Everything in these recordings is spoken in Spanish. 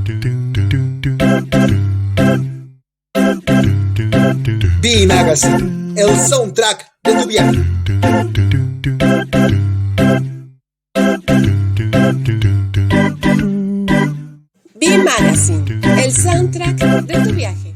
B Magazine, el soundtrack de tu viaje. B Magazine, el soundtrack de tu viaje.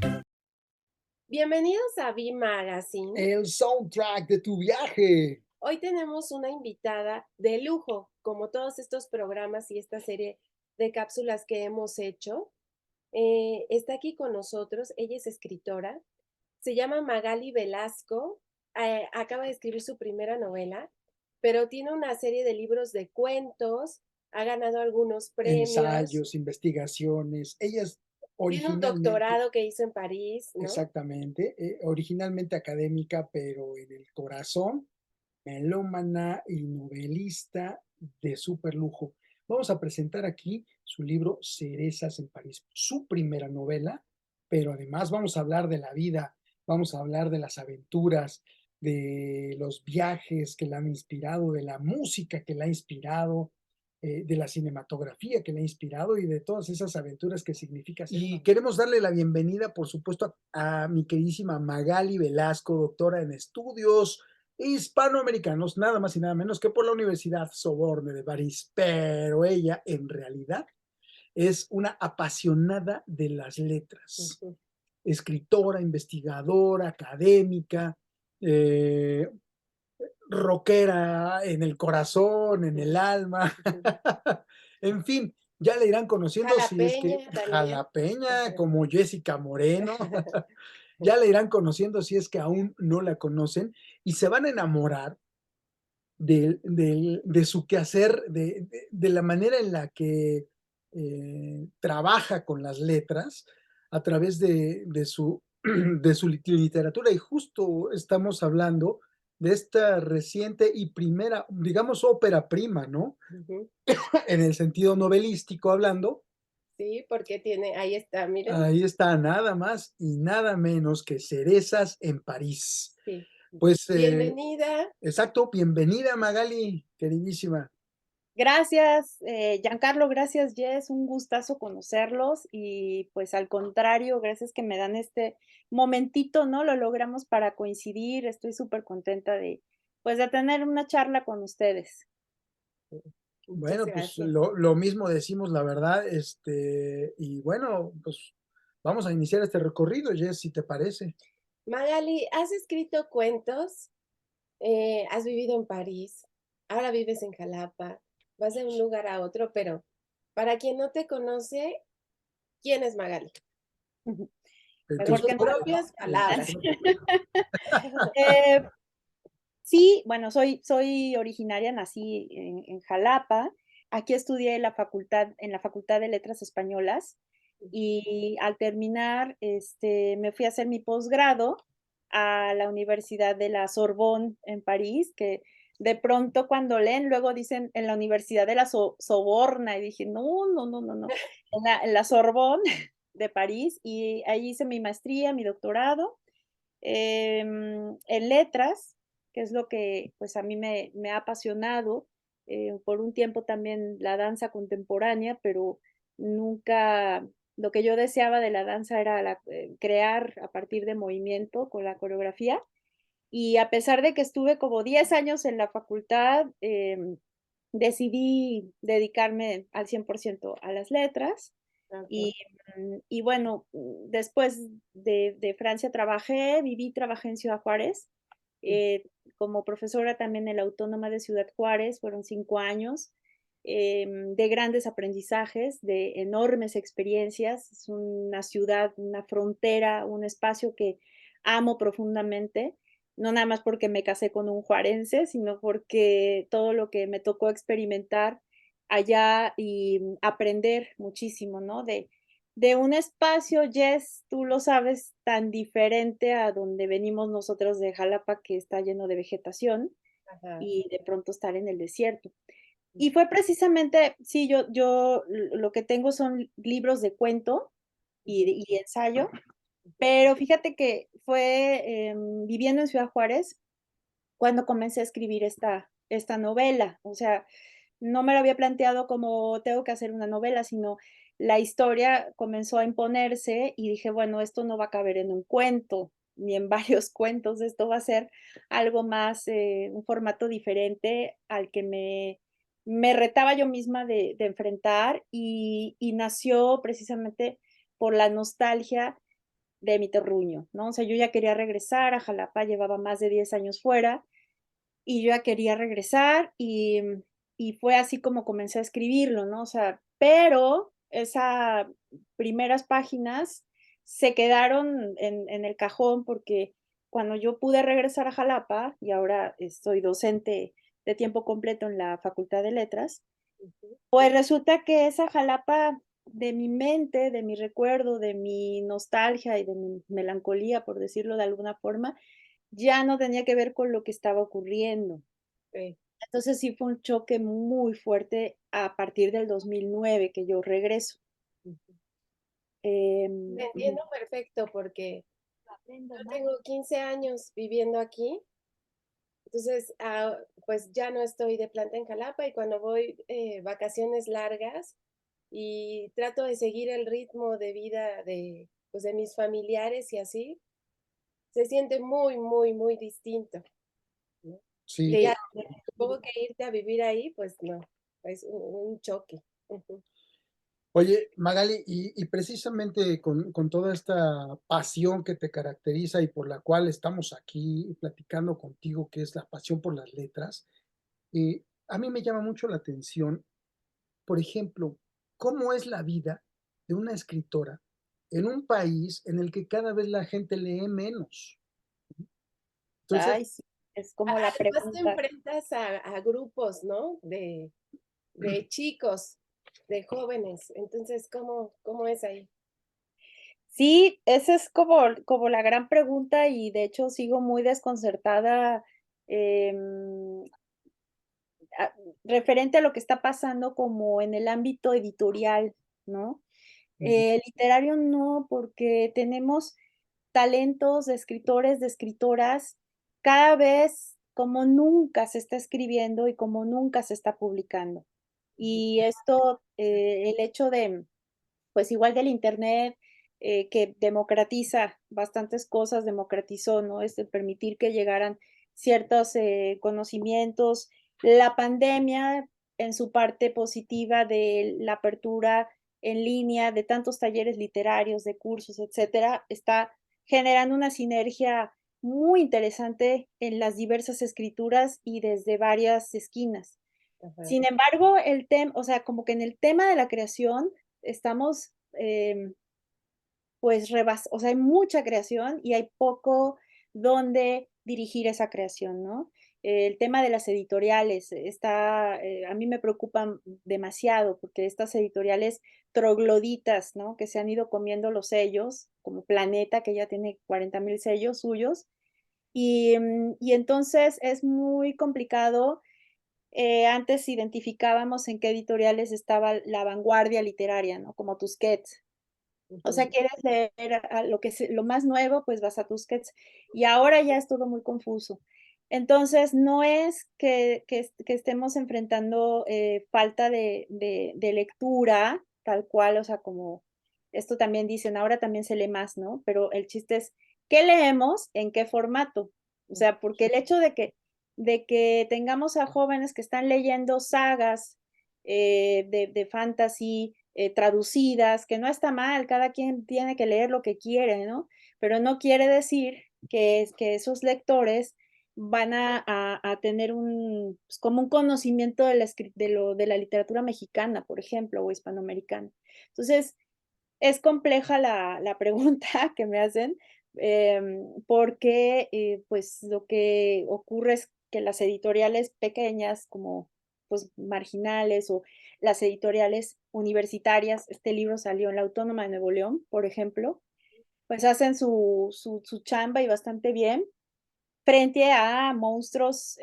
Bienvenidos a B Magazine. El soundtrack de tu viaje. Hoy tenemos una invitada de lujo, como todos estos programas y esta serie de cápsulas que hemos hecho. Está aquí con nosotros, ella es escritora, se llama Magali Velasco, acaba de escribir su primera novela, pero tiene una serie de libros de cuentos, ha ganado algunos premios. Ensayos, investigaciones. Ella es Tiene un originalmente, doctorado que hizo en París, ¿no? exactamente, originalmente académica, pero en el corazón, melómana y novelista de súper lujo. Vamos a presentar aquí su libro Cerezas en París, su primera novela, pero además vamos a hablar de la vida, vamos a hablar de las aventuras, de los viajes que la han inspirado, de la música que la ha inspirado, de la cinematografía que le ha inspirado y de todas esas aventuras que significa ser. Y queremos darle la bienvenida, por supuesto, a mi queridísima Magali Velasco, doctora en estudios hispanoamericanos, nada más y nada menos que por la Universidad Sorbonne de París, pero ella en realidad es una apasionada de las letras, escritora, investigadora, académica, rockera en el corazón, en el alma, en fin, ya le irán conociendo si es que jalapeña, como Jessica Moreno, ya le irán conociendo si es que aún no la conocen y se van a enamorar de su quehacer, de la manera en la que trabaja con las letras a través de su, de su literatura. Y justo estamos hablando de esta reciente y primera, digamos, ópera prima, ¿no? Uh-huh. En el sentido novelístico hablando. Sí, porque tiene, ahí está, miren. Ahí está, nada más y nada menos que Cerezas en París. Sí. Pues, bienvenida. Exacto, bienvenida Magali, queridísima. Gracias, Giancarlo, gracias, Jess, un gustazo conocerlos y pues al contrario, gracias que me dan este momentito, ¿no? Lo logramos para coincidir, estoy súper contenta de tener una charla con ustedes. Bueno, pues lo mismo decimos, la verdad, y bueno, pues vamos a iniciar este recorrido, Jess, si te parece. Magali, has escrito cuentos, has vivido en París, ahora vives en Jalapa, vas de un lugar a otro, pero para quien no te conoce, ¿quién es Magali? Mejor que propias palabras. Sí, bueno, soy originaria, nací en Jalapa. Aquí estudié en la Facultad de Letras Españolas y al terminar, me fui a hacer mi posgrado a la Universidad de la Sorbonne en París, que de pronto cuando leen, luego dicen en la Universidad de la Soborna, y dije, no, no, no, no, no, en la Sorbonne de París, y ahí hice mi maestría, mi doctorado, en letras, que es lo que pues a mí me ha apasionado, por un tiempo también la danza contemporánea, pero nunca, lo que yo deseaba de la danza era crear a partir de movimiento con la coreografía, y a pesar de que estuve como 10 años en la facultad, decidí dedicarme al 100% a las letras. Okay. Y bueno, después de Francia trabajé en Ciudad Juárez, como profesora también en la Autónoma de Ciudad Juárez, fueron 5 años, de grandes aprendizajes, de enormes experiencias. Es una ciudad, una frontera, un espacio que amo profundamente, no nada más porque me casé con un juarense, sino porque todo lo que me tocó experimentar allá y aprender muchísimo, ¿no? De un espacio, Jess, tú lo sabes, tan diferente a donde venimos nosotros de Jalapa, que está lleno de vegetación, Ajá. y de pronto estar en el desierto. Y fue precisamente, sí, yo lo que tengo son libros de cuento y ensayo, pero fíjate que fue viviendo en Ciudad Juárez cuando comencé a escribir esta novela. O sea, no me lo había planteado como tengo que hacer una novela, sino la historia comenzó a imponerse y dije, bueno, esto no va a caber en un cuento, ni en varios cuentos, esto va a ser algo más, un formato diferente al que me retaba yo misma de enfrentar y nació precisamente por la nostalgia de mi terruño, ¿no? O sea, yo ya quería regresar a Jalapa, llevaba más de 10 años fuera y yo ya quería regresar y fue así como comencé a escribirlo, ¿no? O sea, pero esas primeras páginas se quedaron en el cajón porque cuando yo pude regresar a Jalapa y ahora soy docente de tiempo completo en la Facultad de Letras, Ujú. pues resulta que esa Jalapa de mi mente, de mi recuerdo, de mi nostalgia y de mi melancolía, por decirlo de alguna forma, ya no tenía que ver con lo que estaba ocurriendo. Sí. Entonces, sí fue un choque muy fuerte a partir del 2009 que yo regreso. Ujú. Te Ujú. entiendo perfecto porque yo tengo 15 años viviendo aquí, entonces, pues ya no estoy de planta en Jalapa y cuando voy vacaciones largas y trato de seguir el ritmo de vida de, pues, de mis familiares y así, se siente muy, muy, muy distinto, ¿no? Y Sí, Sí, ya supongo que irte a vivir ahí, pues no, es un choque. Ujú. oye, Magali, y precisamente con toda esta pasión que te caracteriza y por la cual estamos aquí platicando contigo, que es la pasión por las letras, a mí me llama mucho la atención, por ejemplo, cómo es la vida de una escritora en un país en el que cada vez la gente lee menos. Entonces, ay, sí, es como la Además te pregunta. enfrentas a grupos, ¿no? De chicos, de jóvenes. Entonces, ¿cómo es ahí? Sí, esa es como la gran pregunta y de hecho sigo muy desconcertada, em, a referente a lo que está pasando como en el ámbito editorial, ¿no? ujú, Literario no, porque tenemos talentos de escritores, de escritoras, cada vez como nunca se está escribiendo y como nunca se está publicando. Y esto, el hecho de, pues igual del Internet, que democratiza bastantes cosas, democratizó, ¿no? El permitir que llegaran ciertos conocimientos. La pandemia, en su parte positiva de la apertura en línea de tantos talleres literarios, de cursos, etcétera, está generando una sinergia muy interesante en las diversas escrituras y desde varias esquinas. Ajá. Sin embargo, el tema, o sea, como que en el tema de la creación estamos, pues, o sea, hay mucha creación y hay poco donde dirigir esa creación, ¿no? El tema de las editoriales está, a mí me preocupan demasiado, porque estas editoriales trogloditas, ¿no? Que se han ido comiendo los sellos, como Planeta, que ya tiene 40,000 sellos suyos, y entonces es muy complicado. Antes identificábamos en qué editoriales estaba la vanguardia literaria, ¿no? Como Tusquets. O Ujú. sea, quieres leer lo más nuevo, pues vas a Tusquets. Y ahora ya es todo muy confuso. Entonces, no es que estemos enfrentando, falta de lectura, tal cual, o sea, como esto también dicen, ahora también se lee más, ¿no? Pero el chiste es, ¿qué leemos? ¿En qué formato? O sea, porque el hecho de que tengamos a jóvenes que están leyendo sagas, de fantasy, traducidas, que no está mal, cada quien tiene que leer lo que quiere, ¿no? Pero no quiere decir que esos lectores van a tener pues, como un conocimiento de la literatura mexicana, por ejemplo, o hispanoamericana. Entonces, es compleja la pregunta que me hacen, porque, pues, lo que ocurre es que las editoriales pequeñas, como, pues, marginales o las editoriales universitarias, este libro salió en la Autónoma de Nuevo León, por ejemplo, pues, hacen su chamba y bastante bien, frente a monstruos,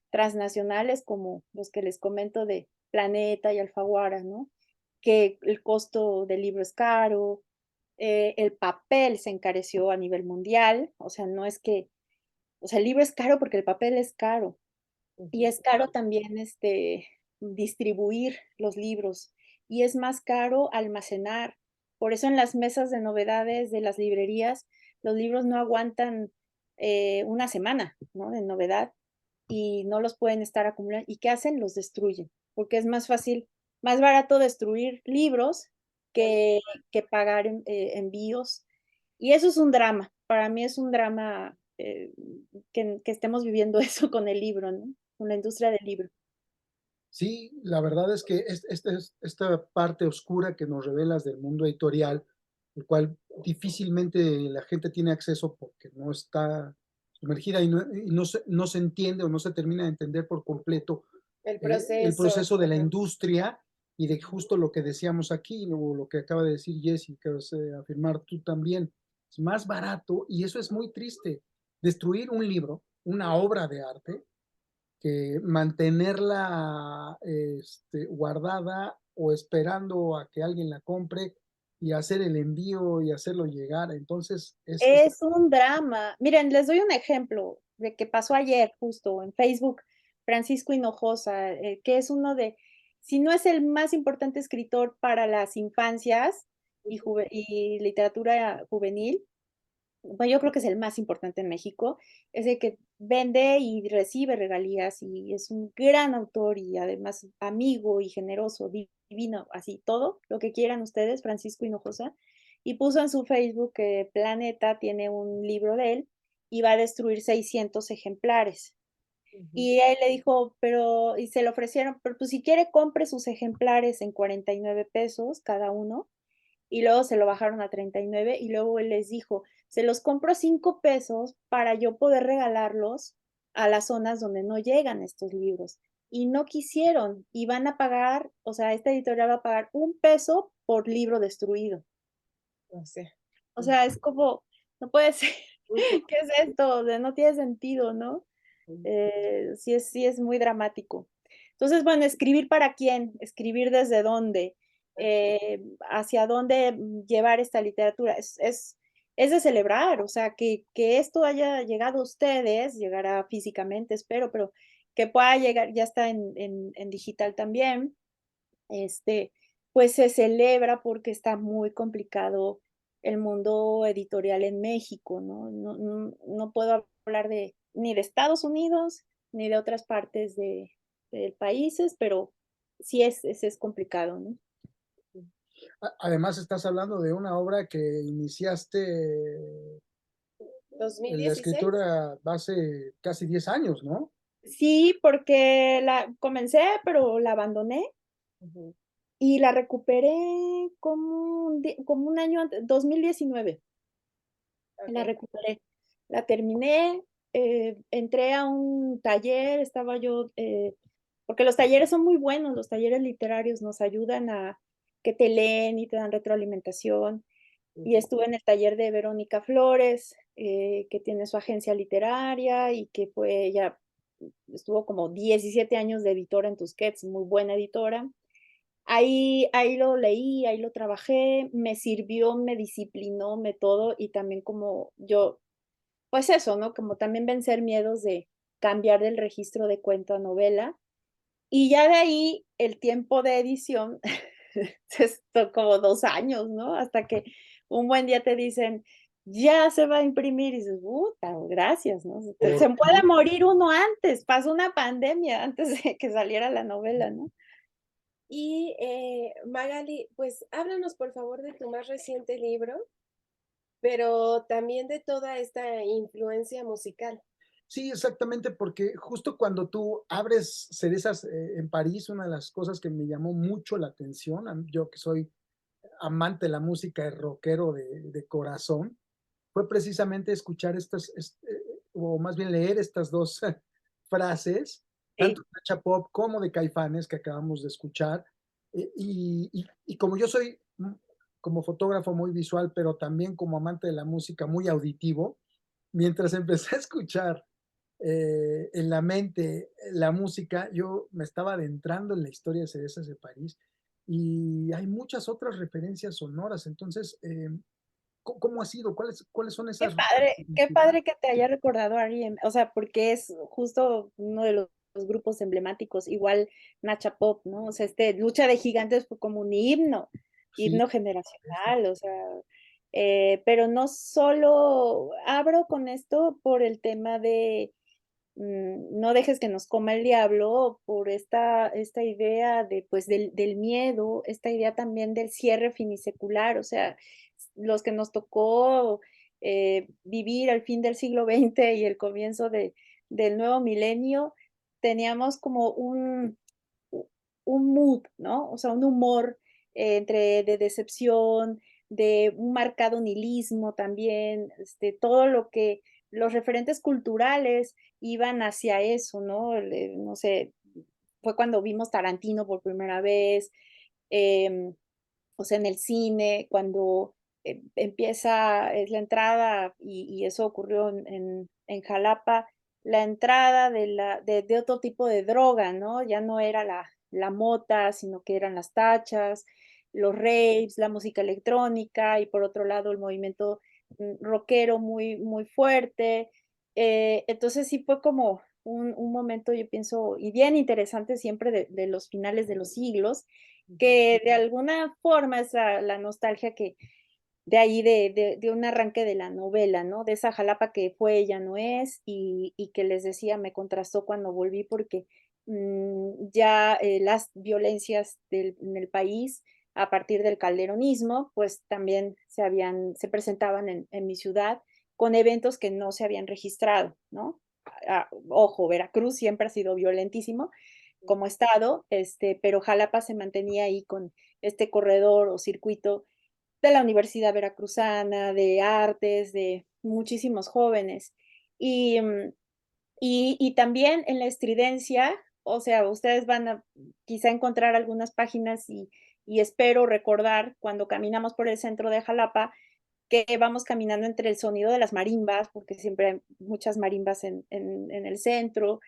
transnacionales como los que les comento de Planeta y Alfaguara, ¿no? Que el costo del libro es caro, el papel se encareció a nivel mundial, o sea, no es que, o sea, el libro es caro porque el papel es caro y Ujú. es caro también, distribuir los libros. y es más caro almacenar. Por eso en las mesas de novedades de las librerías, los libros no aguantan una semana, ¿no? De novedad y no los pueden estar acumulando. ¿Y qué hacen? Los destruyen, porque es más fácil, más barato destruir libros que, que pagar envíos. Y eso es un drama. Para mí es un drama que estemos viviendo eso con el libro, ¿no? Con la industria del libro. Sí, la verdad es que esta parte oscura que nos revelas del mundo editorial, el cual difícilmente la gente tiene acceso porque no está sumergida no se entiende o no se termina de entender por completo El el proceso. proceso de la Ajá. industria y de justo lo que decíamos aquí, o lo que acaba de decir Jessy, que vas a afirmar tú también. Es más barato y eso es muy triste. Destruir un libro, una obra de arte, que mantenerla guardada o esperando a que alguien la compre y hacer el envío y hacerlo llegar. Entonces, Es un drama. Miren, les doy un ejemplo de que pasó ayer justo en Facebook. Francisco Hinojosa, que es uno de, si no es el más importante escritor para las infancias y literatura juvenil, bueno, yo creo que es el más importante en México, es el que vende y recibe regalías y es un gran autor y además amigo y generoso, divino, así todo, lo que quieran ustedes, Francisco Hinojosa, y puso en su Facebook que Planeta tiene un libro de él y va a destruir 600 ejemplares. Ujú. Y él le dijo, pero, y se le ofrecieron, pero pues si quiere compre sus ejemplares en 49 pesos cada uno y luego se lo bajaron a 39 y luego él les dijo, se los compro a 5 pesos para yo poder regalarlos a las zonas donde no llegan estos libros. Y no quisieron y van a pagar, o sea, esta editorial va a pagar 1 peso por libro destruido. O sea. O sea, es como, no puede ser, Ujú. ¿qué es esto? O sea, no tiene sentido, ¿no? Ujú. Sí es muy dramático. Entonces, bueno, escribir para quién, escribir desde dónde, hacia dónde llevar esta literatura. Es de celebrar, o sea, que esto haya llegado a ustedes, llegará físicamente, espero, pero que pueda llegar, ya está en digital también, este, pues se celebra porque está muy complicado el mundo editorial en México, ¿no? No puedo hablar de ni de Estados Unidos, ni de otras partes de países, pero sí es complicado, ¿no? Además, estás hablando de una obra que iniciaste en la 2016. escritura hace casi 10 años, ¿no? Sí, porque la comencé, pero la abandoné Ujú. y la recuperé como un año antes, 2019. La Ok. recuperé. La terminé, entré a un taller, estaba yo, porque los talleres son muy buenos, los talleres literarios nos ayudan a que te leen y te dan retroalimentación. Y Ujú. estuve en el taller de Verónica Flores, que tiene su agencia literaria y que fue ella, estuvo como 17 años de editora en Tusquets, muy buena editora. Ahí lo leí, ahí lo trabajé, me sirvió, me disciplinó, me todo, y también como yo pues eso, ¿no? Como también vencer miedos de cambiar del registro de cuento a novela. Y ya de ahí el tiempo de edición esto como 2 años, ¿no? Hasta que un buen día te dicen: "Ya se va a imprimir", y dices: "Puta, gracias", ¿no? Se Por puede morir uno antes, pasó una pandemia antes de que saliera la novela, ¿no? Y Magali, pues háblanos por favor de tu más reciente libro, pero también de toda esta influencia musical. Sí, exactamente, porque justo cuando tú abres Cerezas en París, una de las cosas que me llamó mucho la atención, yo que soy amante de la música, rockero de corazón, fue precisamente escuchar o más bien leer estas dos frases, tanto Sí. de Nacha Pop como de Caifanes que acabamos de escuchar. Y como yo soy como fotógrafo muy visual, pero también como amante de la música muy auditivo, mientras empecé a escuchar en la mente la música, yo me estaba adentrando en la historia de Cerezas de París y hay muchas otras referencias sonoras. Entonces, ¿cómo ha sido? ¿Cuáles son esas rutas que te Qué inspiraron? padre que te haya recordado a alguien, o sea, porque es justo uno de los los grupos emblemáticos, igual Nacha Pop, ¿no? O sea, Lucha de Gigantes fue como un himno Sí, generacional, o sea, pero no solo abro con esto por el tema de no dejes que nos coma el diablo, por esta idea de, pues, del miedo, esta idea también del cierre finisecular, o sea, los que nos tocó vivir al fin del siglo XX y el comienzo del nuevo milenio, teníamos como un mood, ¿no? O sea, un humor entre de decepción, de un marcado nihilismo también, todo lo que los referentes culturales iban hacia eso, ¿no? No sé, fue cuando vimos Tarantino por primera vez, em, o sea, en el cine, cuando empieza, es la entrada, y eso ocurrió en Jalapa, la entrada de otro tipo de droga, ¿no? Ya no era la mota, sino que eran las tachas, los raves, la música electrónica, y por otro lado el movimiento rockero muy, muy fuerte. Entonces sí fue como un momento, yo pienso, y bien interesante siempre de los finales de los siglos, que de alguna forma es la nostalgia que de ahí de un arranque de la novela, ¿no? De esa Jalapa que fue, ya no es, y que les decía, me contrastó cuando volví porque ya las violencias en el país a partir del calderonismo, pues también se presentaban en mi ciudad con eventos que no se habían registrado, ¿no? Ojo, Veracruz siempre ha sido violentísimo como estado, pero Jalapa se mantenía ahí con este corredor o circuito de la Universidad Veracruzana, de artes, de muchísimos jóvenes. Y, y también en la estridencia, o sea, ustedes van a quizá encontrar algunas páginas y espero recordar cuando caminamos por el centro de Jalapa, que vamos caminando entre el sonido de las marimbas, porque siempre hay muchas marimbas en el centro,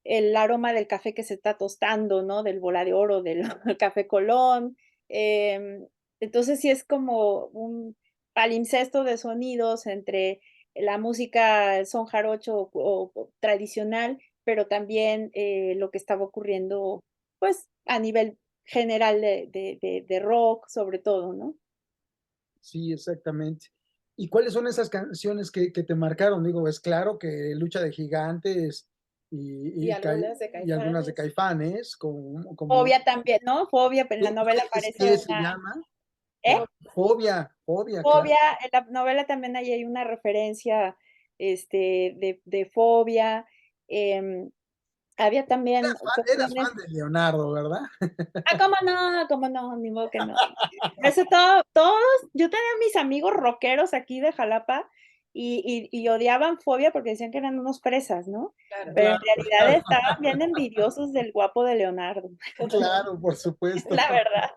el aroma del café que se está tostando, ¿no? Del Bola de Oro, del Café Colón. em, entonces sí es como un palimpsesto de sonidos entre la música son jarocho o tradicional, pero también lo que estaba ocurriendo, pues, a nivel general de rock, sobre todo, ¿no? sí, exactamente. ¿Y cuáles son esas canciones que te marcaron? Digo, es claro que Lucha de Gigantes Y y algunas de y algunas de Caifanes. Caifanes, como Fobia también, ¿no? Fobia, pero en la novela aparece ¿qué se una, llama? ¿eh? Fobia, claro. Fobia, en la novela también ahí hay una referencia, de fobia. em, Había también Eras cuestiones. fan de Leonardo, ¿verdad? Cómo no, ni modo que no. Por eso todos, yo tenía mis amigos rockeros aquí de Jalapa y odiaban Fobia porque decían que eran unos fresas, ¿no? Claro. Pero en Claro, realidad estaban bien envidiosos del guapo de Leonardo, claro, por supuesto. la verdad.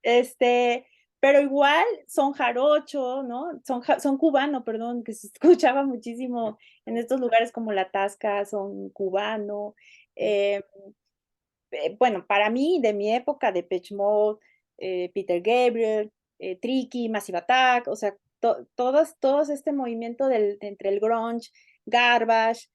Este, pero igual son jarocho, ¿no? Son cubano, perdón, que se escuchaba muchísimo en estos lugares como La Tasca, son cubano. eh, bueno, para mí, de mi época, Depeche Mode, Peter Gabriel, Tricky, Massive Attack, o sea, todos este movimiento entre el grunge, Garbage,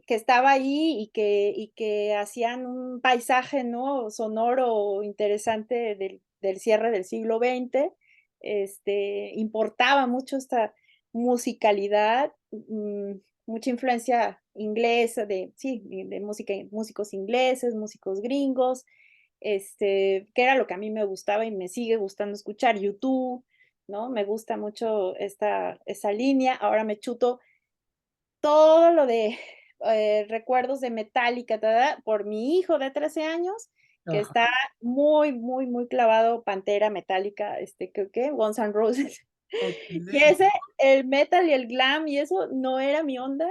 que estaba ahí y que hacían un paisaje, ¿no? Sonoro interesante del cierre del siglo XX. Importaba mucho esta musicalidad, mucha influencia inglesa, sí, de música, músicos ingleses, músicos gringos, que era lo que a mí me gustaba y me sigue gustando escuchar, YouTube, ¿no? Me gusta mucho esa línea. Ahora me chuto todo lo de recuerdos de Metallica, por mi hijo de 13 años, que Ajá, está muy, muy, muy clavado Pantera, Metallica, creo que Guns N' Roses. Y okey. ese, el metal y el glam y eso no era mi onda.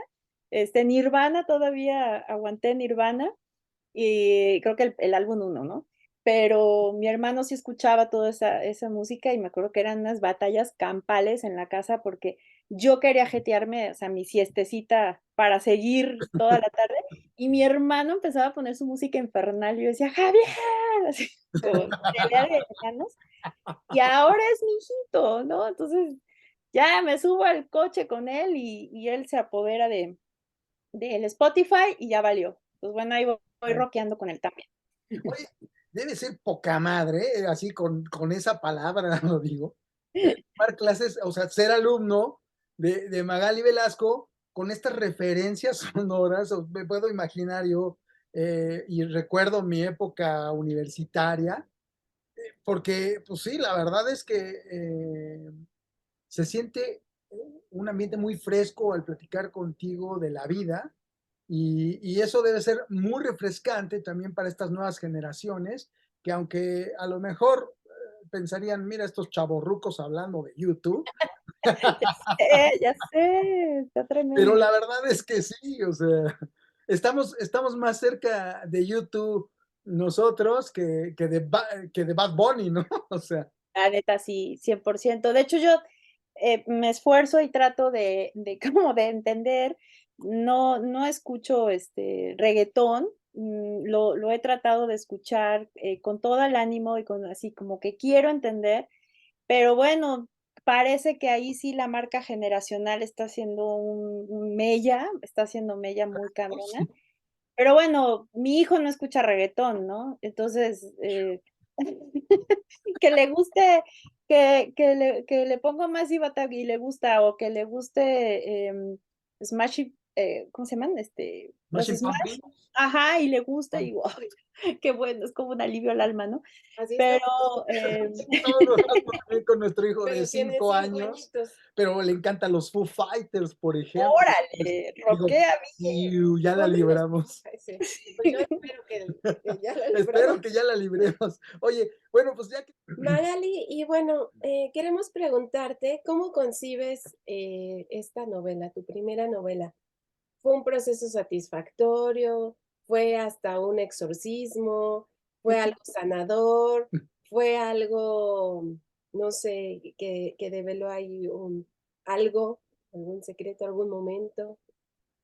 Nirvana todavía aguanté Nirvana y creo que el álbum uno, ¿no? Pero mi hermano sí escuchaba toda esa música y me acuerdo que eran unas batallas campales en la casa porque yo quería jetearme, o sea, mi siestecita para seguir toda la tarde y mi hermano empezaba a poner su música infernal y yo decía, Javier, así, como pelea de hermanos, y ahora es mi hijito, ¿no? Entonces ya me subo al coche con él y él se apodera del Spotify y ya valió. Pues bueno, ahí voy Bueno, rockeando con él también. oye, debe ser poca madre, así con esa palabra lo digo, tomar clases, o sea, ser alumno de Magali Velasco con estas referencias sonoras, me puedo imaginar yo, y recuerdo mi época universitaria, porque, pues sí, la verdad es que se siente un ambiente muy fresco al platicar contigo de la vida y eso debe ser muy refrescante también para estas nuevas generaciones, que aunque a lo mejor pensarían, mira estos chavorrucos hablando de YouTube, Ya sé, está pero tremendo. la verdad es que sí, o sea, estamos más cerca de YouTube nosotros que de Bad Bunny, ¿no? O sea, La neta, sí, 100%. De hecho, yo, me esfuerzo y trato de como de entender, no escucho, reguetón, lo he tratado de escuchar, con todo el ánimo y con así como que quiero entender, pero bueno, parece que ahí sí la marca generacional está haciendo un mella, está haciendo mella muy oh, cabrona. sí, Pero bueno, mi hijo no escucha reguetón, ¿no? Entonces, que le guste, que le pongo más Batag y le gusta, o que le guste, Smash, ¿cómo se llaman? Los Smashing Smash, Pumpkins. ajá, y le gusta, y digo: "Ay, qué bueno", es como un alivio al alma, ¿no? Así Pero, estamos nosotros, Todo lo hago también con nuestro hijo de pero tiene 5 5 años, añitos. pero le encantan los Foo Fighters, por ejemplo. Pues, órale, digo, rockea sí, bien. ya la ¿Dónde los libramos. sí, pues yo espero que ya la libramos. Espero que ya la libremos. Oye, bueno, pues ya que Magali, y bueno, queremos preguntarte, ¿cómo concibes, esta novela, tu primera novela? ¿Fue un proceso satisfactorio? ¿Fue hasta un exorcismo? ¿Fue algo sanador? ¿Fue algo, no sé, que develó ahí algo, algún secreto, algún momento?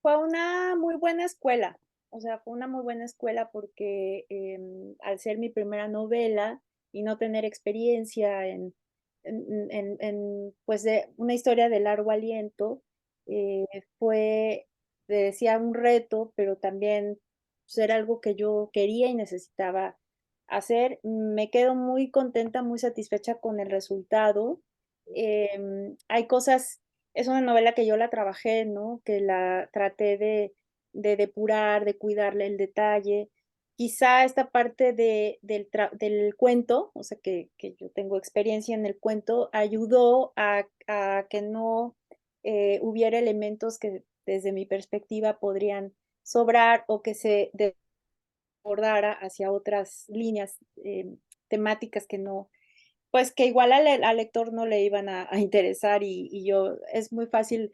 Fue una muy buena escuela, o sea, fue una muy buena escuela porque, al ser mi primera novela y no tener experiencia pues, de una historia de largo aliento, eh, fue, te decía, un reto, pero también, pues, era algo que yo quería y necesitaba hacer. Me quedo muy contenta, muy satisfecha con el resultado. Hay cosas, es una novela que yo la trabajé, ¿no? Que la traté de depurar, de cuidarle el detalle. Quizá esta parte del cuento, o sea, que yo tengo experiencia en el cuento, ayudó a que no, hubiera elementos que desde mi perspectiva podrían sobrar o que se desbordara hacia otras líneas, temáticas que no, pues, que igual al lector no le iban a interesar, y yo, es muy fácil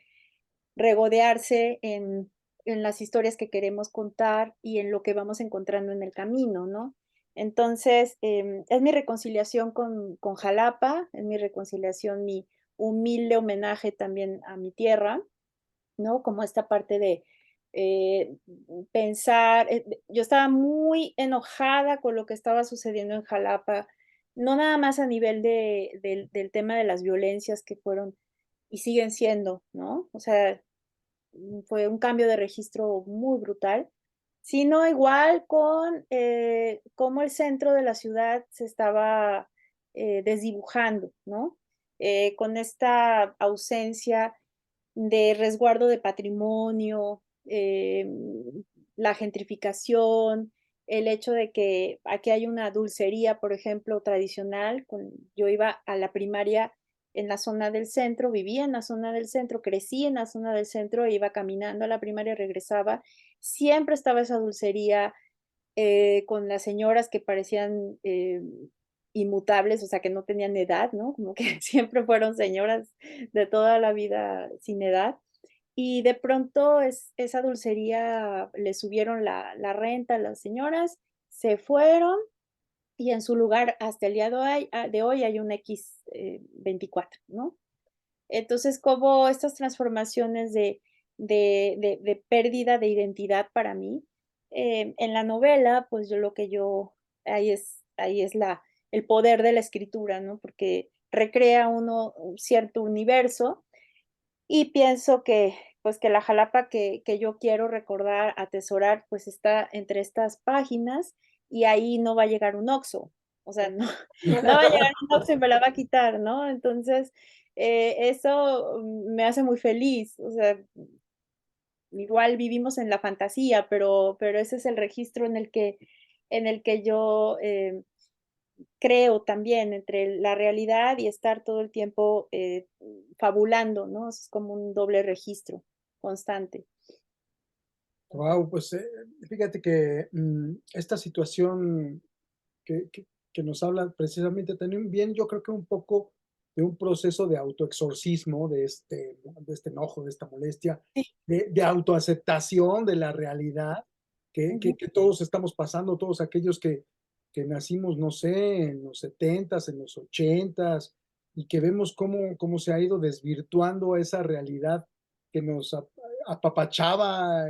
regodearse en las historias que queremos contar y en lo que vamos encontrando en el camino, ¿no? Entonces, es mi reconciliación con Jalapa, es mi reconciliación, mi humilde homenaje también a mi tierra, ¿no? Como esta parte de, pensar, yo estaba muy enojada con lo que estaba sucediendo en Jalapa, no nada más a nivel del tema de las violencias que fueron y siguen siendo, ¿no? O sea, fue un cambio de registro muy brutal, sino igual con, cómo el centro de la ciudad se estaba, desdibujando, ¿no? Con esta ausencia de resguardo de patrimonio, la gentrificación, el hecho de que aquí hay una dulcería, por ejemplo, tradicional. Yo iba a la primaria en la zona del centro, vivía en la zona del centro, crecí en la zona del centro, e iba caminando a la primaria, regresaba, siempre estaba esa dulcería, con las señoras que parecían, inmutables, o sea, que no tenían edad, ¿no? Como que siempre fueron señoras de toda la vida sin edad. Y de pronto esa dulcería le subieron la renta a las señoras, se fueron y en su lugar hasta el día de hoy hay un X, 24, ¿no? Entonces, como estas transformaciones de pérdida de identidad para mí, en la novela, pues, ahí es el poder de la escritura, ¿no? Porque recrea uno un cierto universo y pienso pues que la Jalapa que yo quiero recordar, atesorar, pues está entre estas páginas y ahí no va a llegar un Oxxo. O sea, no, no va a llegar un Oxxo y me la va a quitar, ¿no? Entonces, eso me hace muy feliz. O sea, igual vivimos en la fantasía, pero ese es el registro en el que yo creo también entre la realidad y estar todo el tiempo fabulando, ¿no? Es como un doble registro constante. Wow, pues fíjate que esta situación que nos habla precisamente también bien, yo creo que un poco de un proceso de autoexorcismo de este enojo, de esta molestia, Sí. de autoaceptación de la realidad Ujú. que todos estamos pasando, todos aquellos que nacimos, no sé, en los 70s, en los 80s, y que vemos cómo se ha ido desvirtuando esa realidad que nos apapachaba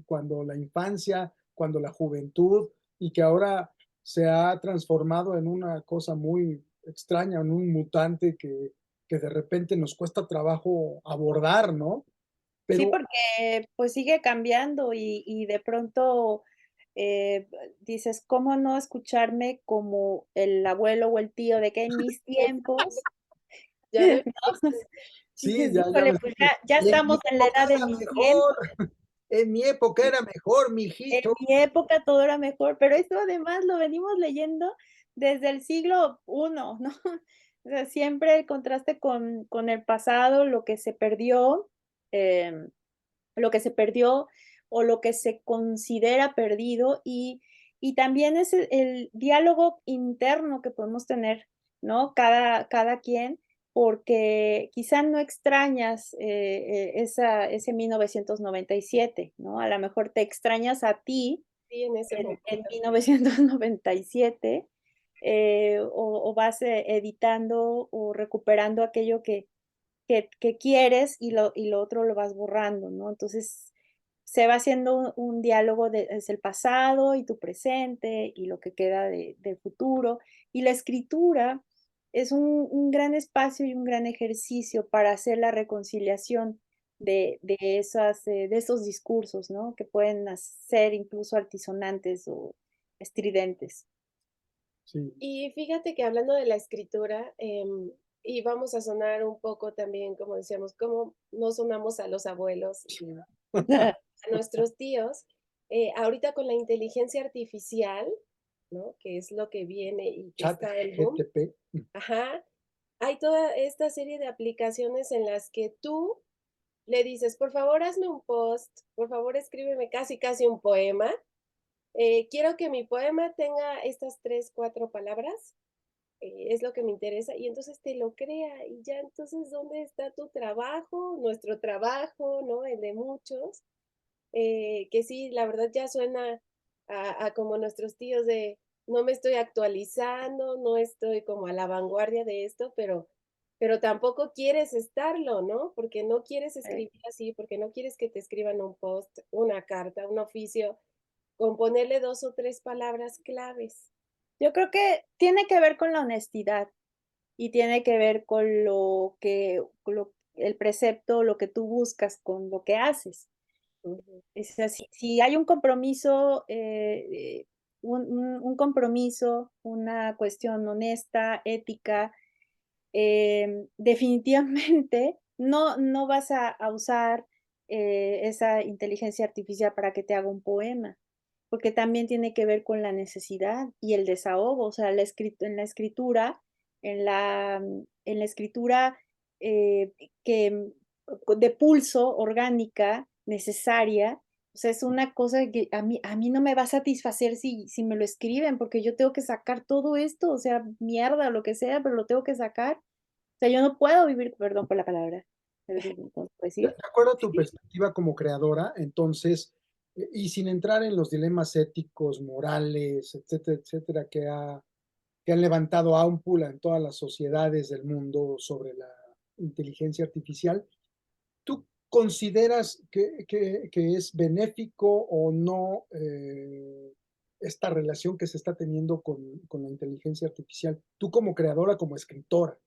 cuando la infancia, cuando la juventud, y que ahora se ha transformado en una cosa muy extraña, en un mutante que de repente nos cuesta trabajo abordar, ¿no? Sí, Pero porque, pues, sigue cambiando y de pronto, dices: "¿Cómo no escucharme como el abuelo o el tío de que en mis tiempos?". Ya no ¿No? existe. Dices: sí, ya "Híjole, me pues ya y en mi estamos en la época edad de era mis mejor, tiempos". en mi época era mejor, En mijito. mi época todo era mejor, pero esto además lo venimos leyendo desde el siglo I, ¿no? O sea, siempre el contraste con el pasado, em, lo que se perdió o lo que se considera perdido y también es el diálogo interno que podemos tener, ¿no? Cada quien, porque quizá no extrañas, ese 1997, ¿no? A lo mejor te extrañas a ti Sí, en ese en momento. 1997, o vas, editando o recuperando aquello que quieres y lo otro lo vas borrando, ¿no? Entonces, se va haciendo un diálogo de es el pasado y tu presente y lo que queda del futuro. Y la escritura es un gran espacio y un gran ejercicio para hacer la reconciliación de esas, de esos discursos, ¿no? Que pueden ser incluso altisonantes o estridentes. Sí. Y fíjate que hablando de la escritura, y vamos a sonar un poco también, como decíamos, cómo no sonamos a los abuelos y a nuestros tíos, ahorita con la inteligencia artificial, ¿no? Que es lo que viene y que Chat está el boom. GTP. Ajá. Hay toda esta serie de aplicaciones en las que tú le dices, por favor, hazme un post, por favor, escríbeme casi, casi un poema. Quiero que mi poema tenga estas 3 4 palabras, es lo que me interesa, y entonces te lo crea, y ya entonces, ¿dónde está tu trabajo? Nuestro trabajo, ¿no? El de muchos, que sí, la verdad ya suena a como nuestros tíos de no me estoy actualizando, no estoy como a la vanguardia de esto, pero tampoco quieres estarlo, ¿no? Porque no quieres escribir así, porque no quieres que te escriban un post, una carta, un oficio, con ponerle 2 o 3 palabras claves. Yo creo que tiene que ver con la honestidad. Y tiene que ver con lo el precepto, lo que tú buscas con lo que haces. Ujú. O sea, si hay un compromiso, un compromiso, una cuestión honesta, ética, definitivamente no vas a usar, esa inteligencia artificial para que te haga un poema, porque también tiene que ver con la necesidad y el desahogo, o sea, en la escritura, en la escritura, que de pulso, orgánica, necesaria, o sea, es una cosa que a mí no me va a satisfacer si me lo escriben, porque yo tengo que sacar todo esto, o sea, mierda, lo que sea, pero lo tengo que sacar. O sea, yo no puedo vivir, perdón por la palabra, ¿cómo se puede De decir? acuerdo a tu perspectiva como creadora, entonces, y sin entrar en los dilemas éticos, morales, etcétera, etcétera, que han levantado ámpula en todas las sociedades del mundo sobre la inteligencia artificial, ¿tú consideras que es benéfico o no esta relación que se está teniendo con la inteligencia artificial? Tú como creadora, como escritora.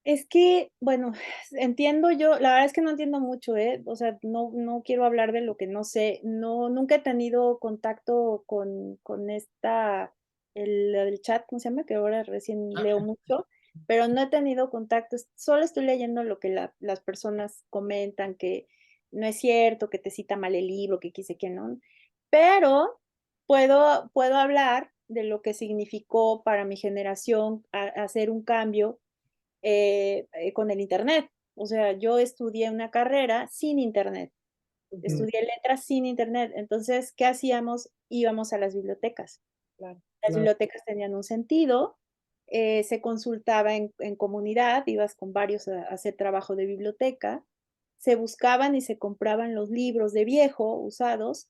Es que, bueno, entiendo yo, la verdad es que no entiendo mucho, ¿eh? O sea, no quiero hablar de lo que no sé. No, nunca he tenido contacto con el chat, ¿cómo se llama? Que ahora recién leo mucho, pero no he tenido contacto. Solo estoy leyendo lo que las personas comentan, que no es cierto, que te cita mal el libro, que quise que no. Pero puedo hablar de lo que significó para mi generación hacer un cambio con el Internet. O sea, yo estudié una carrera sin Internet, Ujú, estudié letras sin Internet. Entonces, ¿qué hacíamos? Íbamos a las bibliotecas. Claro. Las claro. bibliotecas tenían un sentido, se consultaba en comunidad, ibas con varios a hacer trabajo de biblioteca, se buscaban y se compraban los libros de viejo, usados,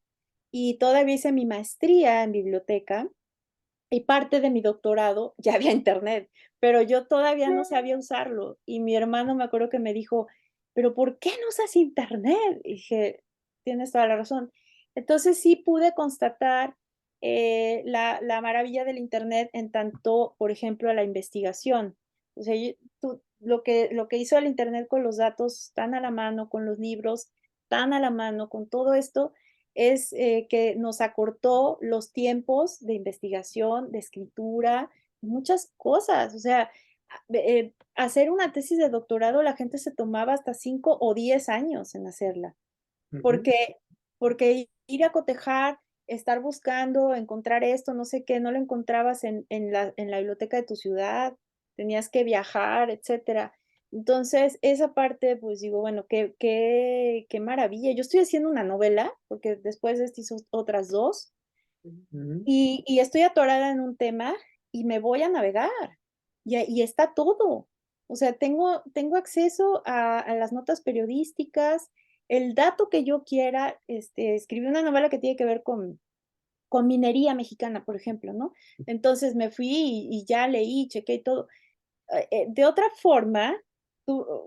y todavía hice mi maestría en biblioteca y parte de mi doctorado ya había Internet, pero yo todavía no sabía usarlo. Y mi hermano me acuerdo que me dijo: "¿Pero por qué no usas Internet?". Y dije: "Tienes toda la razón". Entonces sí pude constatar, la maravilla del Internet en tanto, por ejemplo, a la investigación. O sea, lo que hizo el Internet con los datos tan a la mano, con los libros tan a la mano, con todo esto, es, que nos acortó los tiempos de investigación, de escritura, muchas cosas. O sea, hacer una tesis de doctorado, la gente se tomaba hasta 5 o 10 años en hacerla, Ujú. porque ir a cotejar, estar buscando, encontrar esto, no sé qué, no lo encontrabas en la biblioteca de tu ciudad, tenías que viajar, etcétera. Entonces, esa parte, pues digo, bueno, qué maravilla. Yo estoy haciendo una novela, porque después de esta hice otras 2, Ujú. y estoy atorada en un tema y me voy a navegar, y está todo. O sea, tengo acceso a las notas periodísticas, el dato que yo quiera. Escribí una novela que tiene que ver con minería mexicana, por ejemplo, ¿no? Entonces me fui y ya leí, chequé y todo. De otra forma,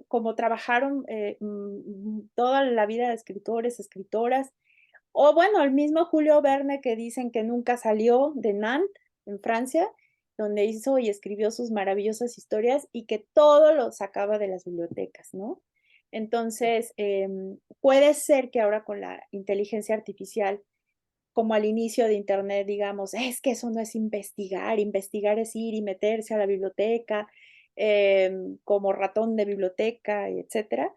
como trabajaron, toda la vida de escritores, escritoras, o bueno, el mismo Julio Verne, que dicen que nunca salió de Nantes, en Francia, donde hizo y escribió sus maravillosas historias y que todo lo sacaba de las bibliotecas, ¿no? Entonces, puede ser que ahora con la inteligencia artificial, como al inicio de Internet, digamos, es que eso no es investigar, investigar es ir y meterse a la biblioteca, como ratón de biblioteca, etcétera.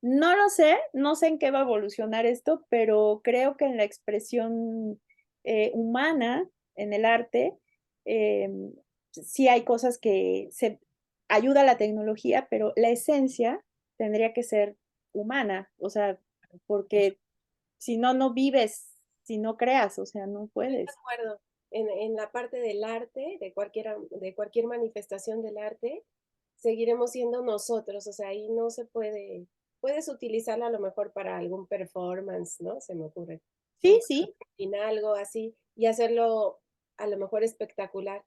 No lo sé, no sé en qué va a evolucionar esto, pero creo que en la expresión, humana, en el arte, sí hay cosas que se ayuda la tecnología, pero la esencia tendría que ser humana. O sea, porque si no, no vives, si no creas, o sea, no Estoy de puedes. acuerdo. En la parte del arte, de cualquier manifestación del arte, seguiremos siendo nosotros, o sea, ahí no se puede, puedes utilizarla a lo mejor para algún performance, ¿no? Se me ocurre, Sí, sí. en algo así, y hacerlo a lo mejor espectacular,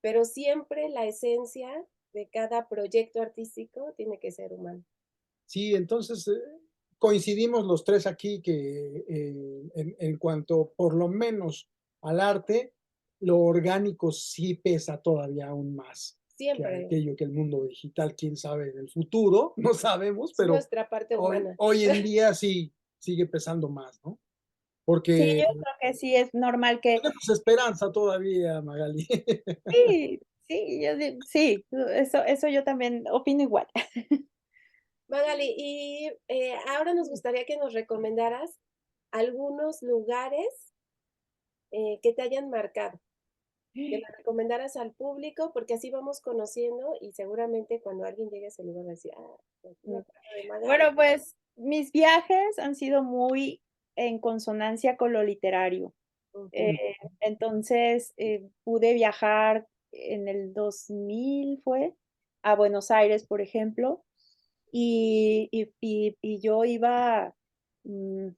pero siempre la esencia de cada proyecto artístico tiene que ser humano. Sí, entonces coincidimos los tres aquí que en cuanto por lo menos al arte, lo orgánico sí pesa todavía aún más que Siempre aquello que el mundo digital, quién sabe en el futuro, no sabemos, es pero nuestra parte hoy, humana. hoy en día sí sigue pesando más, ¿no? Sí, Porque yo creo que sí es normal que tenemos esperanza todavía, Magali. sí, sí, sí, eso yo también opino igual. Magali, y ahora nos gustaría que nos recomendaras algunos lugares que te hayan marcado, que lo recomendaras al público, porque así vamos conociendo y seguramente cuando alguien llegue a ese lugar va a decir, ah, pues, me Mm. acuerdo de Magali. Bueno, pues, mis viajes han sido muy en consonancia con lo literario. Eh, Ujú, entonces, pude viajar en el 2000 fue, a Buenos Aires, por ejemplo, y yo iba, mm,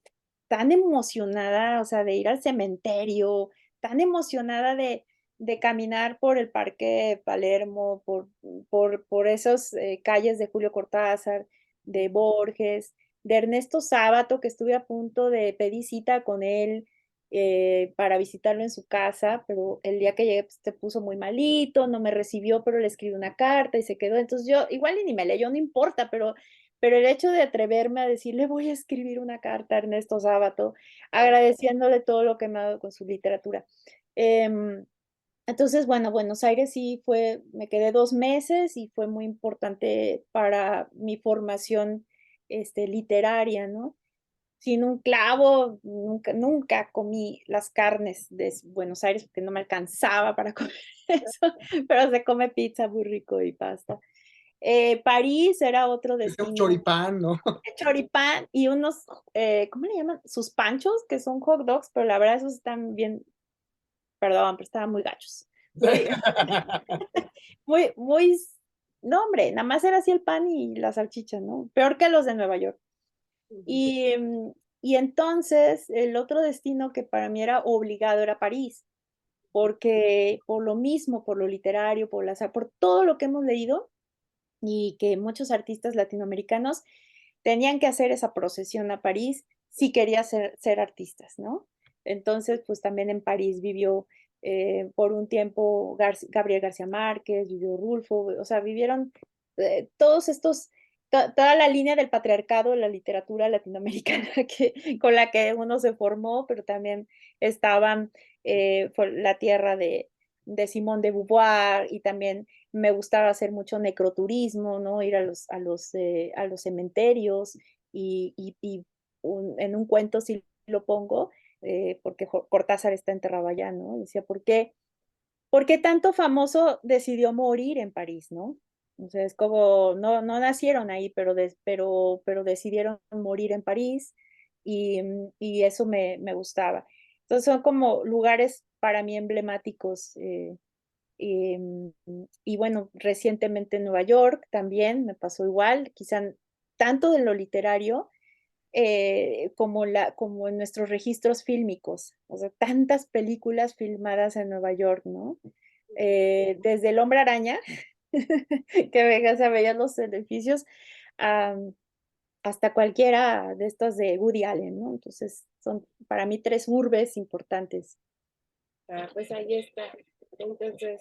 tan emocionada, o sea, de ir al cementerio, tan emocionada de caminar por el Parque Palermo, por esos, calles de Julio Cortázar, de Borges, de Ernesto Sábato, que estuve a punto de pedir cita con él, para visitarlo en su casa, pero el día que llegué pues, se puso muy malito, no me recibió, pero le escribí una carta y se quedó. Entonces yo, igual y ni me leyó, no importa, pero el hecho de atreverme a decirle, voy a escribir una carta a Ernesto Sábato, agradeciéndole todo lo que me ha dado con su literatura. Entonces, bueno, Buenos Aires sí fue, me quedé 2 meses y fue muy importante para mi formación literaria, ¿no? Sin un clavo, nunca, nunca comí las carnes de Buenos Aires porque no me alcanzaba para comer eso, pero se come pizza muy rico y pasta. París era otro Es un destino, choripán, ¿no? choripán y unos, ¿cómo le llaman? Sus panchos, que son hot dogs, pero la verdad esos están bien, perdón, pero estaban muy gachos. Muy, muy, muy, no hombre, nada más era así el pan y la salchicha, ¿no? Peor que los de Nueva York. Ujú. Y entonces el otro destino que para mí era obligado era París, porque por lo mismo, por lo literario, por todo lo que hemos leído y que muchos artistas latinoamericanos tenían que hacer esa procesión a París si querían ser artistas, ¿no? Entonces, pues también en París vivió por un tiempo Gabriel García Márquez, vivió Rulfo, o sea, vivieron todos estos, toda la línea del patriarcado de la literatura latinoamericana con la que uno se formó, pero también estaban por la tierra de Simone de Beauvoir y también me gustaba hacer mucho necroturismo, ¿no? Ir a los cementerios y en un cuento sí lo pongo, porque Cortázar está enterrado allá, ¿no? Decía, ¿por qué tanto famoso decidió morir en París, ¿no? O sea, es como, no, no nacieron ahí, pero decidieron morir en París y eso me gustaba. Entonces son como lugares para mí emblemáticos. Y, y bueno, recientemente en Nueva York también me pasó igual, quizá tanto de lo literario como en nuestros registros fílmicos, o sea, tantas películas filmadas en Nueva York, ¿no? Desde El Hombre Araña, que se veían los edificios, a- hasta cualquiera de estos de Woody Allen, ¿no? Entonces, son para mí 3 urbes importantes. Ah, pues ahí está. Entonces,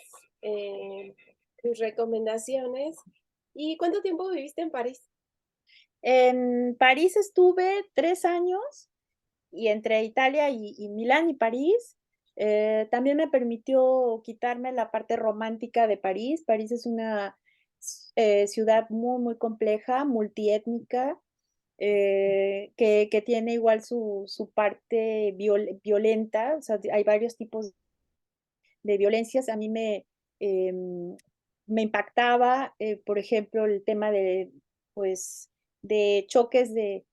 tus recomendaciones. ¿Y cuánto tiempo viviste en París? En París estuve 3 años y entre Italia y Milán y París, también me permitió quitarme la parte romántica de París. París es una ciudad muy, muy compleja, multiétnica, que tiene igual su parte violenta, o sea, hay varios tipos de violencias. A mí me impactaba, por ejemplo, el tema pues, de choques eh,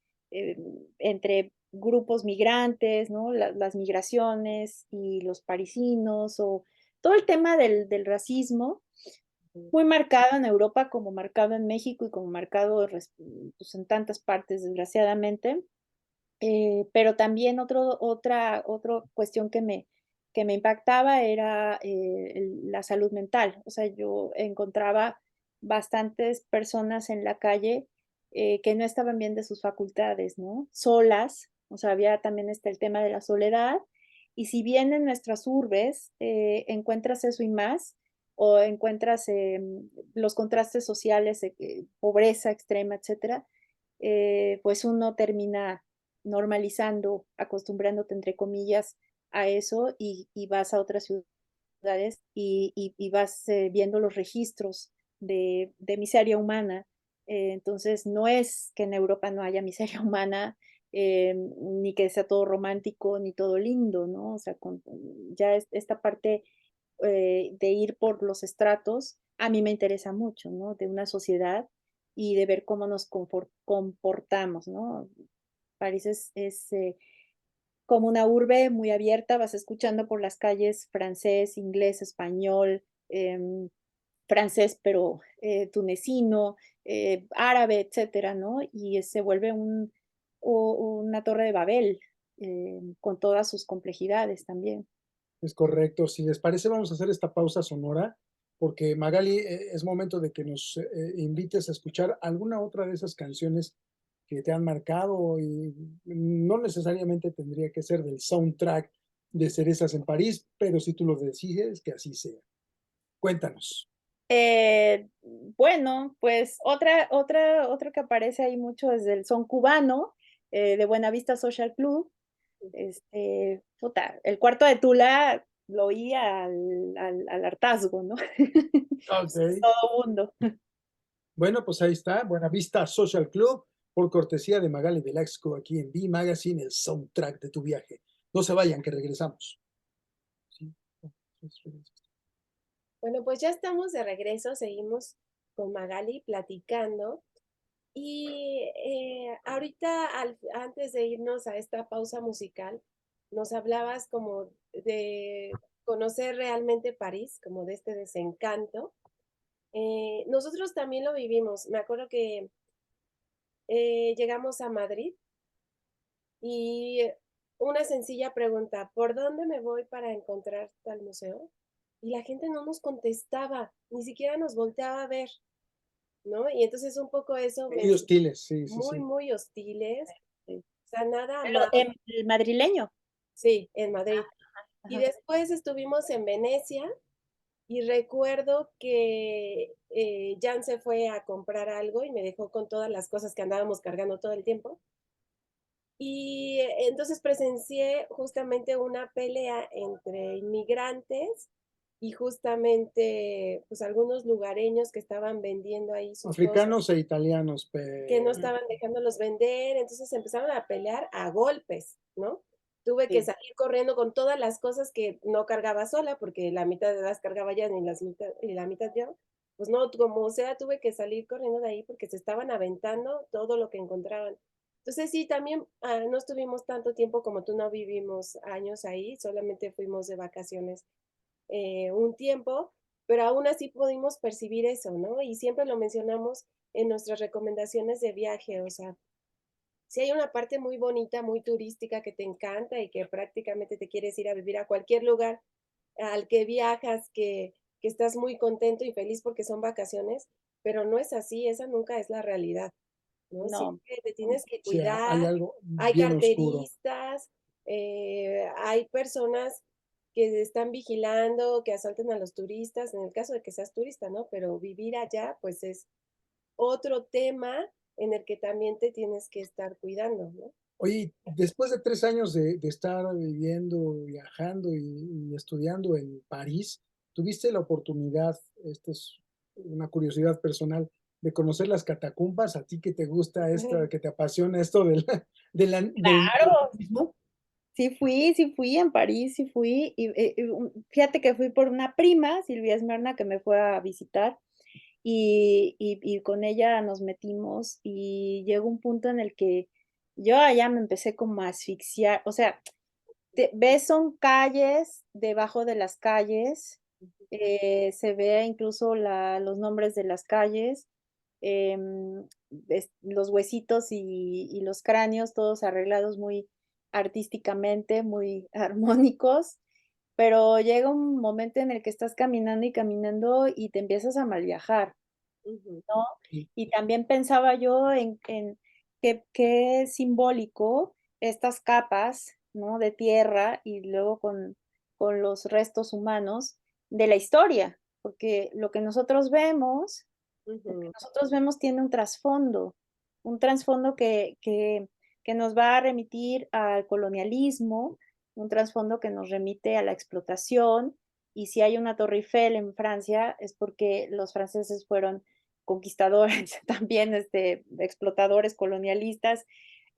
entre grupos migrantes, ¿no? Las migraciones y los parisinos, o todo el tema del racismo, muy marcado en Europa, como marcado en México y como marcado pues, en tantas partes, desgraciadamente. Pero también otra cuestión que me impactaba era la salud mental. O sea, yo encontraba bastantes personas en la calle que no estaban bien de sus facultades, ¿no? Solas, o sea, había también el tema de la soledad. Y si bien en nuestras urbes encuentras eso y más, o encuentras los contrastes sociales, pobreza extrema, etcétera, pues uno termina normalizando, acostumbrándote entre comillas a eso y vas a otras ciudades y vas viendo los registros de miseria humana. Entonces, no es que en Europa no haya miseria humana, ni que sea todo romántico, ni todo lindo, ¿no? O sea, ya esta parte de ir por los estratos, a mí me interesa mucho, ¿no? De una sociedad y de ver cómo nos comportamos, ¿no? París es como una urbe muy abierta, vas escuchando por las calles francés, inglés, español, francés, pero tunecino, árabe, etcétera, ¿no? Y se vuelve una torre de Babel con todas sus complejidades también. Es correcto. Si les parece, vamos a hacer esta pausa sonora, porque Magali, es momento de que nos invites a escuchar alguna otra de esas canciones que te han marcado y no necesariamente tendría que ser del soundtrack de cerezas en París, pero si tú lo decides, que así sea. Cuéntanos. Bueno, pues otra que aparece ahí mucho es el son cubano, de Buenavista Social Club. Puta, el cuarto de Tula lo oía al hartazgo, ¿no? Ok. Todo mundo. Bueno, pues ahí está, Buenavista Social Club, por cortesía de Magali Velasco, aquí en B Magazine, el soundtrack de tu viaje. No se vayan, que regresamos. Sí. Bueno, pues ya estamos de regreso, seguimos con Magali platicando. Y ahorita, antes de irnos a esta pausa musical, nos hablabas como de conocer realmente París, como de este desencanto. Nosotros también lo vivimos. Me acuerdo que llegamos a Madrid y una sencilla pregunta, ¿por dónde me voy para encontrar tal museo? Y la gente no nos contestaba, ni siquiera nos volteaba a ver, ¿no? Y entonces un poco eso Muy hostiles, sí, sí, muy, sí. muy hostiles, Sí. o sea, nada Pero, más, el madrileño. sí, en Madrid. Y Ajá. después estuvimos en Venecia y recuerdo que Jan se fue a comprar algo y me dejó con todas las cosas que andábamos cargando todo el tiempo. Y entonces presencié justamente una pelea entre inmigrantes y justamente pues algunos lugareños que estaban vendiendo ahí sus cosas, Africanos e italianos, que no pero estaban dejándolos vender, entonces empezaron a pelear a golpes, ¿no? Tuve que Sí. salir corriendo con todas las cosas que no cargaba sola, porque la mitad de las cargaba ya, y la mitad yo. Pues no, como sea, tuve que salir corriendo de ahí porque se estaban aventando todo lo que encontraban. Entonces sí, también no estuvimos tanto tiempo como tú, no vivimos años ahí, solamente fuimos de vacaciones un tiempo, pero aún así pudimos percibir eso, ¿no? Y siempre lo mencionamos en nuestras recomendaciones de viaje, o sea, si hay una parte muy bonita, muy turística que te encanta y que prácticamente te quieres ir a vivir a cualquier lugar al que viajas, que estás muy contento y feliz porque son vacaciones, pero no es así, esa nunca es la realidad, ¿no? No. Siempre te tienes que sí, hay cuidar, algo hay bien oscuro. carteristas, hay personas que están vigilando, que asaltan a los turistas, en el caso de que seas turista, ¿no? Pero vivir allá, pues es otro tema en el que también te tienes que estar cuidando, ¿no? Oye, después de 3 años de estar viviendo, viajando y estudiando en París, ¿tuviste la oportunidad, esto es una curiosidad personal, de conocer las catacumbas? ¿A ti que te gusta esta, que te apasiona esto del del Claro, turismo? sí fui en París, sí fui, fíjate que fui por una prima, Silvia Esmerna, que me fue a visitar, y con ella nos metimos, y llegó un punto en el que yo allá me empecé como a asfixiar, o sea, ves son calles, debajo de las calles, se ve incluso los nombres de las calles, los huesitos y los cráneos, todos arreglados muy artísticamente, muy armónicos, pero llega un momento en el que estás caminando y caminando y te empiezas a mal viajar, Ujú, ¿no? Sí. Y también pensaba yo en qué simbólico estas capas, ¿no? De tierra y luego con los restos humanos de la historia, porque lo que ujú, nosotros vemos tiene un trasfondo que nos va a remitir al colonialismo, un trasfondo que nos remite a la explotación, y si hay una Torre Eiffel en Francia es porque los franceses fueron conquistadores, también explotadores, colonialistas,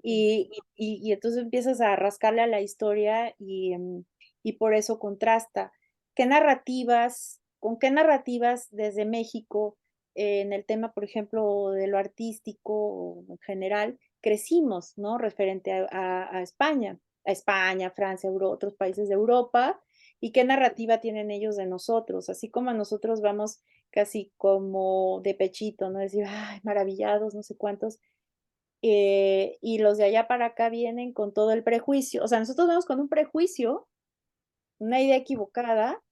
y entonces empiezas a rascarle a la historia y por eso contrasta. ¿Con qué narrativas desde México en el tema, por ejemplo, de lo artístico en general, crecimos, ¿no? Referente a España, Francia, otros países de Europa, y qué narrativa tienen ellos de nosotros, así como a nosotros vamos casi como de pechito, ¿no? Decir, ay, maravillados, no sé cuántos, y los de allá para acá vienen con todo el prejuicio, o sea, nosotros vamos con un prejuicio, una idea equivocada,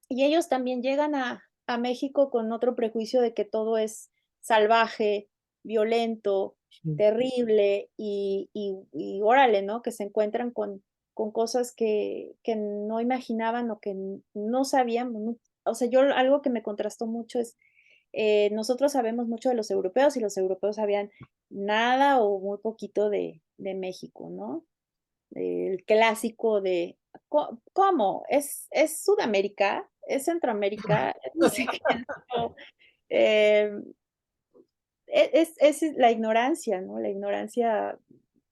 y ellos también llegan a México con otro prejuicio de que todo es salvaje, violento, Sí. terrible y órale, ¿no? Que se encuentran con con cosas que no imaginaban o que no sabían. O sea, yo algo que me contrastó mucho es, nosotros sabemos mucho de los europeos y los europeos sabían nada o muy poquito de México, ¿no? El clásico de, ¿cómo? ¿Es Sudamérica? ¿Es Centroamérica? No sé qué, no. Em, es la ignorancia, ¿no? La ignorancia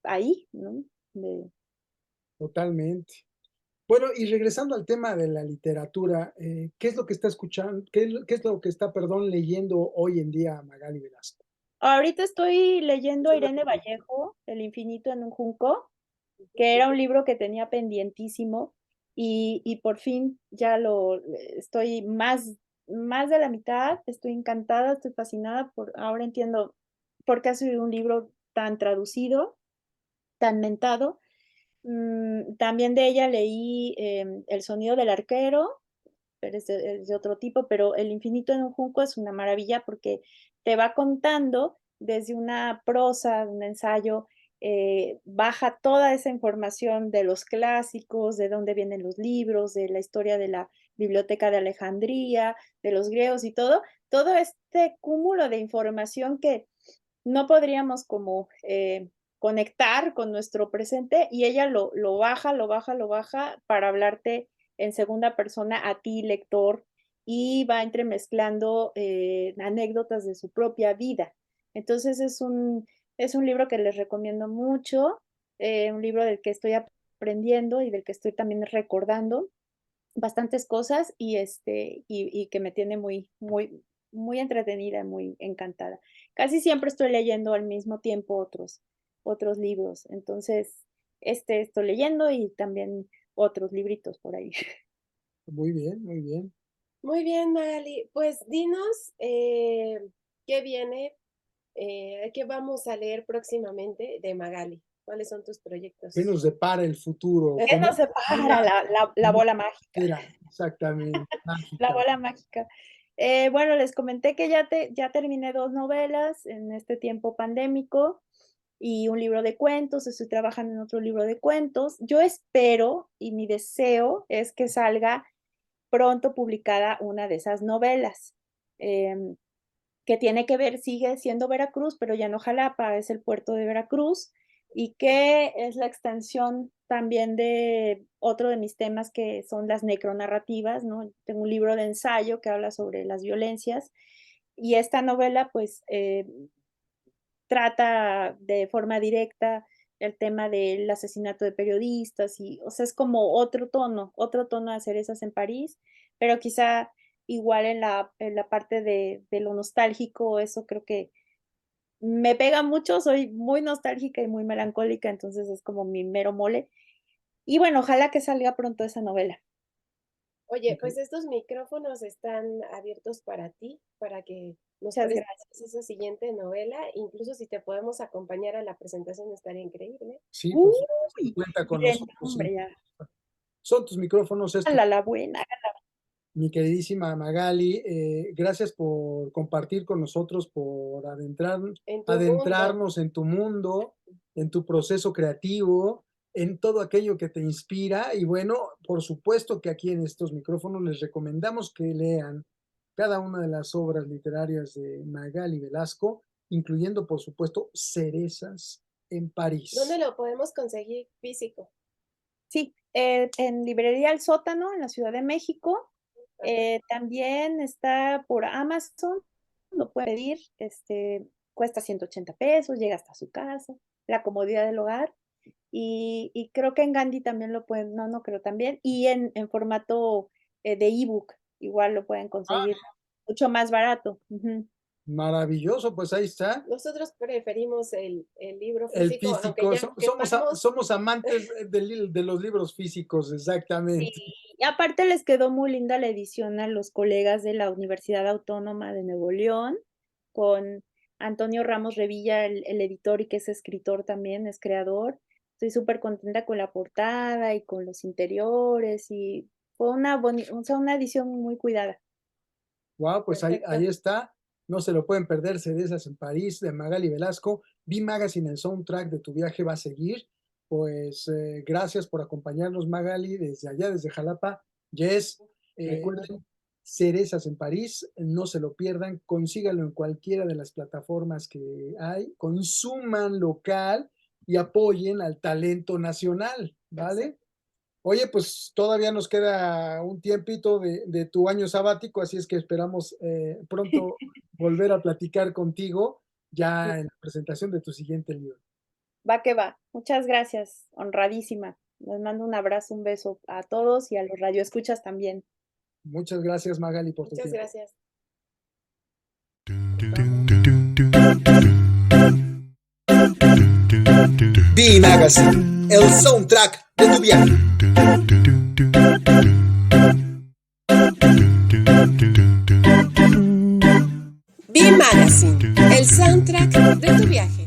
ahí, ¿no? De, Totalmente. Bueno, y regresando al tema de la literatura, ¿qué es lo que está escuchando? Qué es lo que está, perdón, leyendo hoy en día Magali Velasco? ahorita estoy leyendo a Irene Vallejo, El infinito en un junco, que era un libro que tenía pendientísimo y por fin ya lo estoy más de la mitad, estoy encantada, estoy fascinada ahora entiendo por qué ha sido un libro tan traducido, tan mentado. También de ella leí, El sonido del arquero, pero es de otro tipo, pero El infinito en un junco es una maravilla porque te va contando desde una prosa, un ensayo, baja toda esa información de los clásicos, de dónde vienen los libros, de la historia de la Biblioteca de Alejandría, de los griegos y todo este cúmulo de información que no podríamos como conectar con nuestro presente y ella lo baja, lo baja, lo baja para hablarte en segunda persona a ti, lector, y va entremezclando anécdotas de su propia vida. Entonces es un libro que les recomiendo mucho, un libro del que estoy aprendiendo y del que estoy también recordando bastantes cosas y que me tiene muy entretenida, muy encantada. Casi siempre estoy leyendo al mismo tiempo otros libros, entonces estoy leyendo y también otros libritos por ahí. Muy bien, muy bien. Muy bien, Magali. Pues dinos qué viene, qué vamos a leer próximamente de Magali. ¿Cuáles son tus ¿Qué proyectos? nos depara el futuro? ¿Qué nos separa la bola mágica? Era exactamente, La mágica. bola mágica. Bueno, les comenté que ya terminé 2 novelas en este tiempo pandémico y un libro de cuentos, estoy trabajando en otro libro de cuentos. Yo espero y mi deseo es que salga pronto publicada una de esas novelas, em, que tiene que ver, sigue siendo Veracruz, pero ya no Jalapa, es el puerto de Veracruz, y que es la extensión también de otro de mis temas que son las necronarrativas, ¿no? Tengo un libro de ensayo que habla sobre las violencias y esta novela pues trata de forma directa el tema del asesinato de periodistas y, o sea, es como otro tono de Cerezas en París, pero quizá igual en la parte de lo nostálgico, eso creo que me pega mucho, soy muy nostálgica y muy melancólica, entonces es como mi mero mole. Y bueno, ojalá que salga pronto esa novela. Oye, Ok. pues estos micrófonos están abiertos para ti, para que nos Muchas presentes gracias. esa siguiente novela. Incluso si te podemos acompañar a la presentación, estaría increíble. Sí, por supuesto, Uy, cuenta con miren, nosotros. hombre, ya. Son tus micrófonos, La buena. mi queridísima Magali. Gracias por compartir con nosotros, por En tu mundo. adentrarnos en tu mundo, en tu proceso creativo, en todo aquello que te inspira. Y bueno, por supuesto que aquí en estos micrófonos les recomendamos que lean cada una de las obras literarias de Magali Velasco, incluyendo, por supuesto, Cerezas en ¿Dónde París. lo podemos conseguir físico? Sí, en Librería El Sótano, en la Ciudad de México. Ajá. También está por Amazon, lo puede pedir, cuesta 180 pesos, llega hasta su casa, la comodidad del hogar. Y creo que en Gandhi también lo pueden, no creo también, y en formato de ebook, igual lo pueden conseguir mucho más barato. Ujú. Maravilloso, pues ahí está. Nosotros preferimos el libro El físico, aunque físico, ya quepamos. somos amantes de los libros físicos, Sí, exactamente. y aparte les quedó muy linda la edición a los colegas de la Universidad Autónoma de Nuevo León, con Antonio Ramos Revilla, el editor y que es escritor también, es creador. Estoy súper contenta con la portada y con los interiores y fue o sea, una edición muy cuidada. Wow, pues ahí Perfecto. está. No se lo pueden perder, Cerezas en París, de Magali Velasco. B Magazine, el soundtrack de tu viaje va a seguir. pues gracias por acompañarnos, Magali, desde allá, desde Jalapa. Jess, recuerden, Cerezas en París, no se lo pierdan, consíganlo en cualquiera de las plataformas que hay, consuman local y apoyen al talento nacional, ¿vale? Oye, pues todavía nos queda un tiempito de tu año sabático, así es que esperamos pronto volver a platicar contigo ya en la presentación de tu siguiente libro. Va que va. Muchas gracias, honradísima. Les mando un abrazo, un beso a todos y a los radioescuchas también. Muchas gracias, Magali, por tu Muchas tiempo. gracias. B Magazine, el soundtrack de tu viaje. B Magazine, el soundtrack de tu viaje.